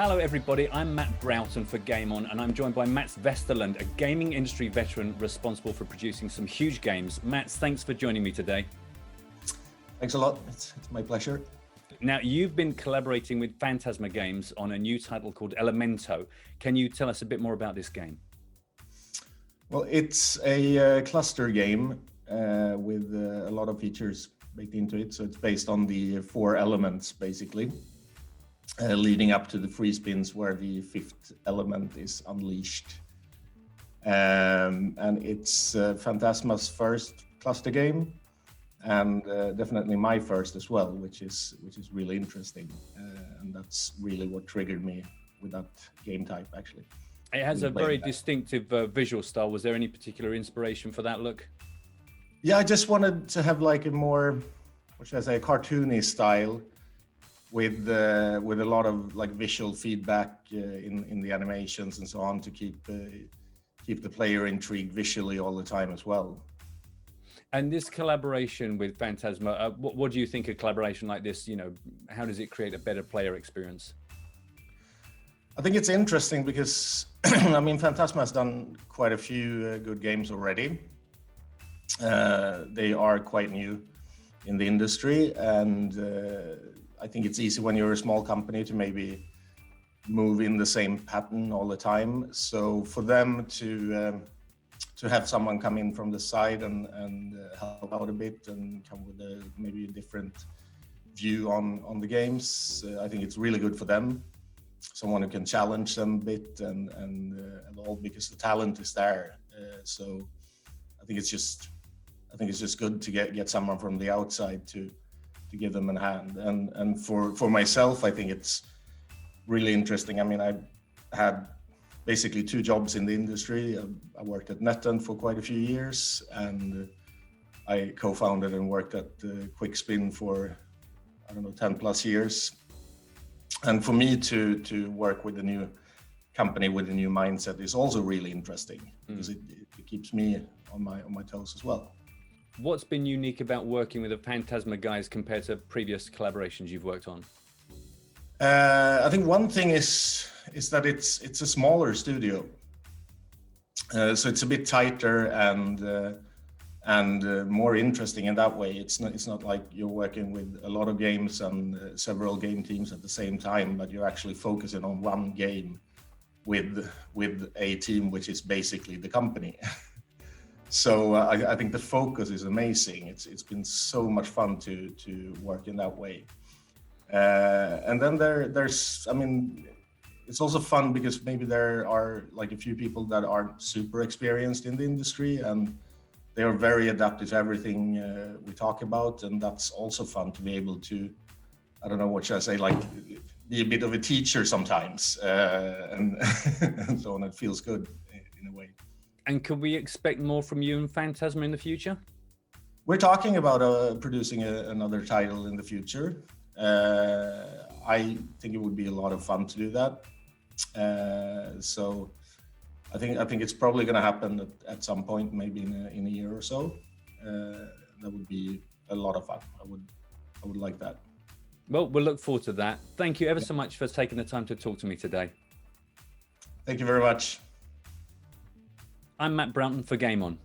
Hello everybody, I'm Matt Broughton for Game On, and I'm joined by Mats Westerlund, a gaming industry veteran responsible for producing some huge games. Mats, thanks for joining me today. Thanks a lot, it's my pleasure. Now, you've been collaborating with Fantasma Games on a new title called Elemento. Can you tell us a bit more about this game? Well, it's a cluster game with a lot of features baked into it. So it's based on the 4 elements, basically. Leading up to the free spins where the 5th element is unleashed. And it's Fantasma's first cluster game, and definitely my first as well, which is really interesting. And that's really what triggered me with that game type, actually. It has a very distinctive visual style. Was there any particular inspiration for that look? Yeah, I just wanted to have like a more, what should I say, cartoony style. With a lot of like visual feedback in the animations and so on to keep the player intrigued visually all the time as well. And this collaboration with Fantasma, what do you think a collaboration like this, how does it create a better player experience? I think it's interesting because, I mean, Fantasma has done quite a few good games already. They are quite new in the industry, and I think it's easy when you're a small company to maybe move in the same pattern all the time. So for them to have someone come in from the side and help out a bit and come with maybe a different view on the games, I think it's really good for them. Someone who can challenge them a bit and all, because the talent is there. So I think it's just good to get someone from the outside to give them a hand. And for myself, I think it's really interesting. I mean, I had basically 2 jobs in the industry. I worked at NetEnt for quite a few years, and I co-founded and worked at Quickspin for, 10 plus years. And for me to work with a new company with a new mindset is also really interesting, because it keeps me on my toes as well. What's been unique about working with the Fantasma guys compared to previous collaborations you've worked on? I think one thing is that it's a smaller studio, so it's a bit tighter and more interesting in that way. It's not like you're working with a lot of games and several game teams at the same time, but you're actually focusing on one game with a team which is basically the company. So I think the focus is amazing. It's been so much fun to work in that way. And then there's, I mean, it's also fun because maybe there are like a few people that aren't super experienced in the industry, and they are very adaptive to everything we talk about. And that's also fun to be able to, I don't know, what should I say, like be a bit of a teacher sometimes, and, and so on. It feels good in a way. And could we expect more from you and Fantasma in the future? We're talking about producing another title in the future. I think it would be a lot of fun to do that. So I think it's probably going to happen at some point, maybe in a year or so. That would be a lot of fun. I would like that. Well, we'll look forward to that. Thank you ever so much for taking the time to talk to me today. Thank you very much. I'm Matt Broughton for Game On.